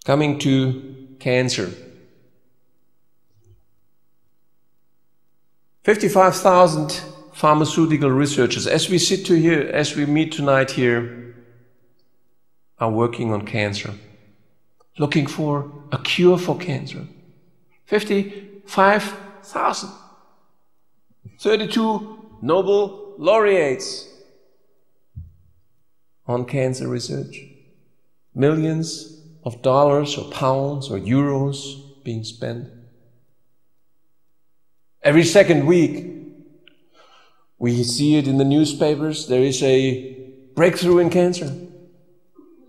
Coming to cancer. 55,000 pharmaceutical researchers, as we sit to here, as we meet tonight here, are working on cancer, looking for a cure for cancer. 55,000. 32 Nobel laureates on cancer research. Millions of dollars or pounds or euros being spent. Every second week, we see it in the newspapers, there is a breakthrough in cancer.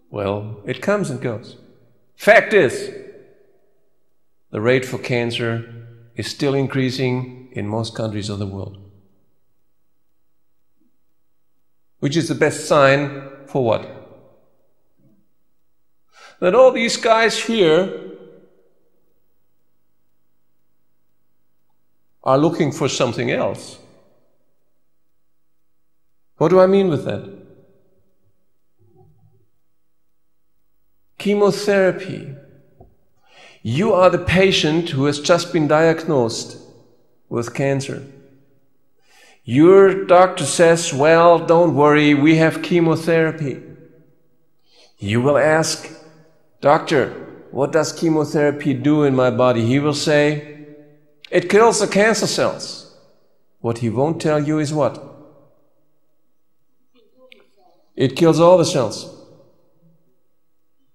Well, it comes and goes. Fact is, the rate for cancer is still increasing in most countries of the world. Which is the best sign for what? That all these guys here are looking for something else. What do I mean with that? Chemotherapy. You are the patient who has just been diagnosed with cancer. Your doctor says, well, don't worry, we have chemotherapy. You will ask, doctor, what does chemotherapy do in my body? He will say, it kills the cancer cells. What he won't tell you is what? It kills all the cells.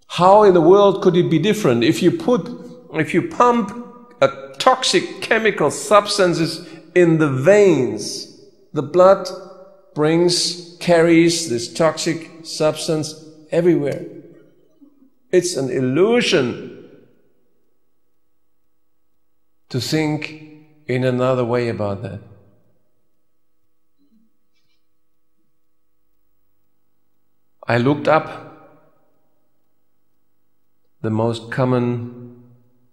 How in the world could it be different? If you pump a toxic chemical substances in the veins, the blood carries this toxic substance everywhere. It's an illusion to think in another way about that. I looked up the most common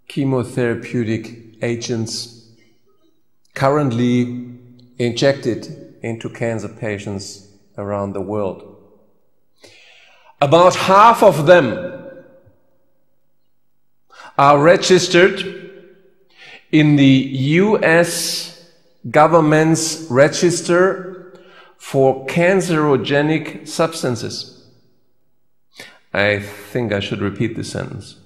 chemotherapeutic agents currently injected into cancer patients around the world. About half of them are registered in the US government's register for cancerogenic substances. I think I should repeat this sentence.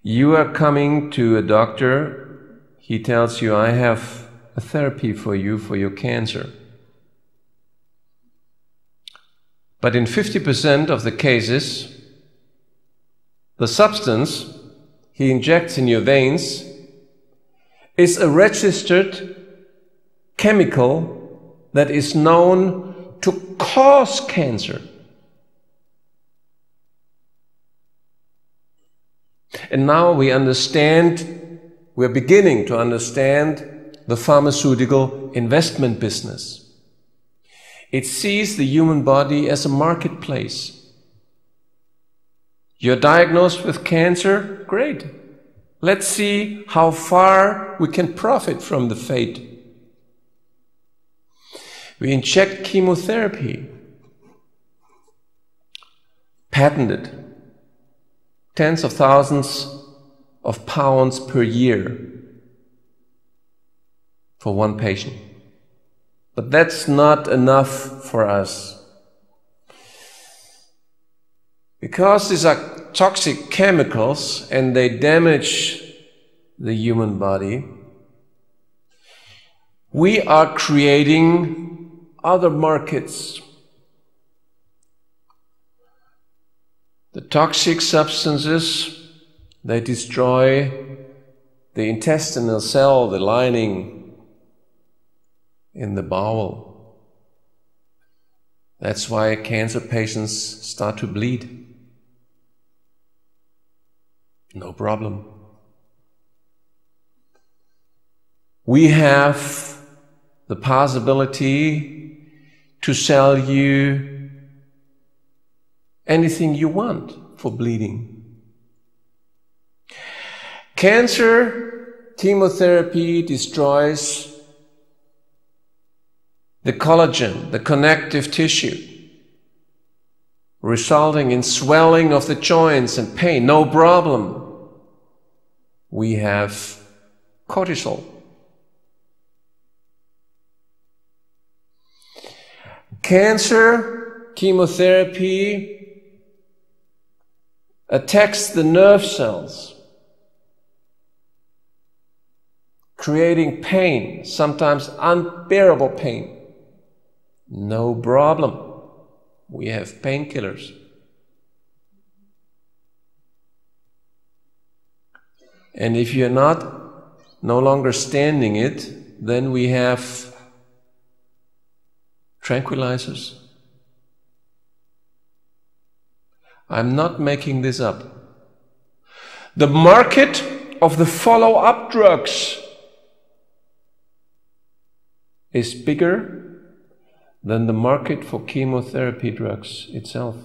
You are coming to a doctor, he tells you, I have a therapy for you for your cancer. But in 50% of the cases, the substance he injects in your veins is a registered chemical that is known to cause cancer. And now we're beginning to understand the pharmaceutical investment business. It sees the human body as a marketplace. You're diagnosed with cancer? Great. Let's see how far we can profit from the fate. We inject chemotherapy, patented, tens of thousands of pounds per year for one patient. But that's not enough for us. Because these are toxic chemicals and they damage the human body, we are creating other markets. The toxic substances, they destroy the intestinal cell, the lining in the bowel. That's why cancer patients start to bleed. No problem. We have the possibility to sell you anything you want for bleeding. Cancer chemotherapy destroys the collagen, the connective tissue. resulting in swelling of the joints and pain. No problem. We have cortisol. Cancer, chemotherapy attacks the nerve cells, creating pain, sometimes unbearable pain. No problem. We have painkillers. And if you're no longer standing it, then we have tranquilizers. I'm not making this up. The market of the follow-up drugs is bigger than the market for chemotherapy drugs itself.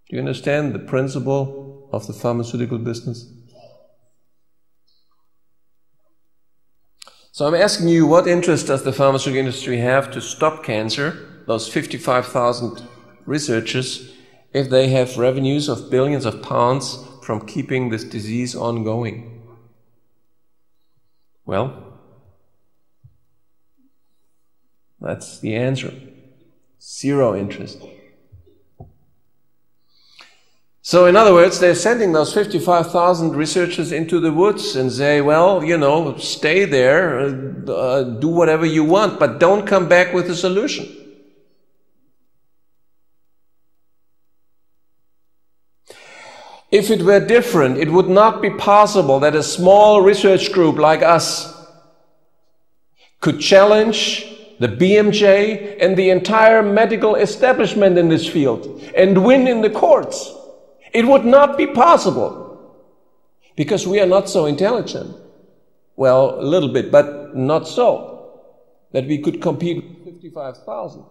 Do you understand the principle of the pharmaceutical business? So I'm asking you, what interest does the pharmaceutical industry have to stop cancer, those 55,000 researchers, if they have revenues of billions of pounds from keeping this disease ongoing? Well, that's the answer. Zero interest. So in other words, they're sending those 55,000 researchers into the woods and say, well, you know, stay there, do whatever you want, but don't come back with a solution. If it were different, it would not be possible that a small research group like us could challenge the BMJ and the entire medical establishment in this field and win in the courts. It would not be possible because we are not so intelligent. Well, a little bit, but not so that we could compete with 55,000.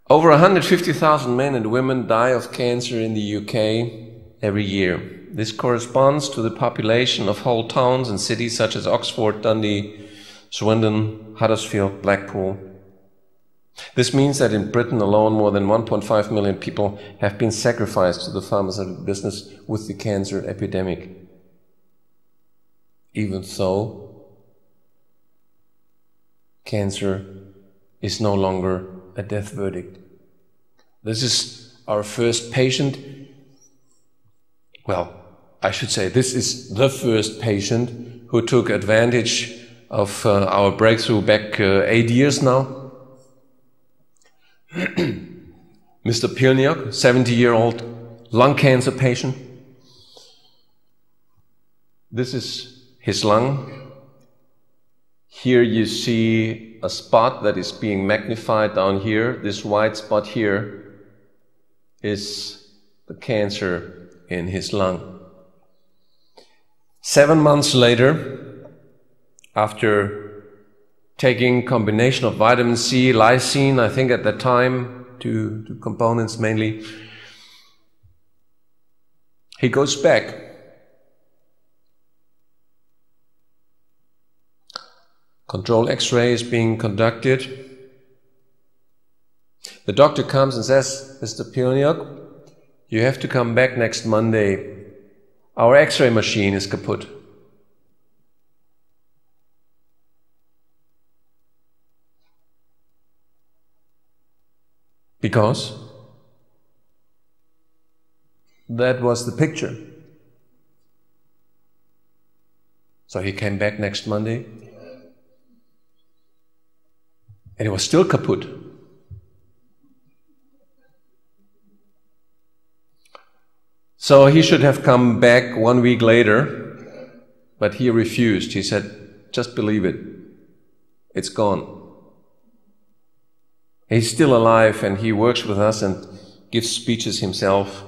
Over 150,000 men and women die of cancer in the UK every year. This corresponds to the population of whole towns and cities such as Oxford, Dundee, Swindon, Huddersfield, Blackpool. This means that in Britain alone, more than 1.5 million people have been sacrificed to the pharmaceutical business with the cancer epidemic. Even so, cancer is no longer a death verdict. This is our first patient. Well, I should say this is the first patient who took advantage of our breakthrough back 8 years now. Mr. Pilniak, 70-year-old lung cancer patient. This is his lung. Here you see a spot that is being magnified down here. This white spot here is the cancer in his lung. 7 months later, after taking combination of vitamin C, lysine, I think at that time, two components mainly, he goes back. Control X-ray is being conducted. The doctor comes and says, Mr. Pilniak, you have to come back next Monday. Our X-ray machine is kaput. Because that was the picture. So he came back next Monday, and it was still kaput. So he should have come back 1 week later, but he refused. He said, just believe it. It's gone. He's still alive and he works with us and gives speeches himself.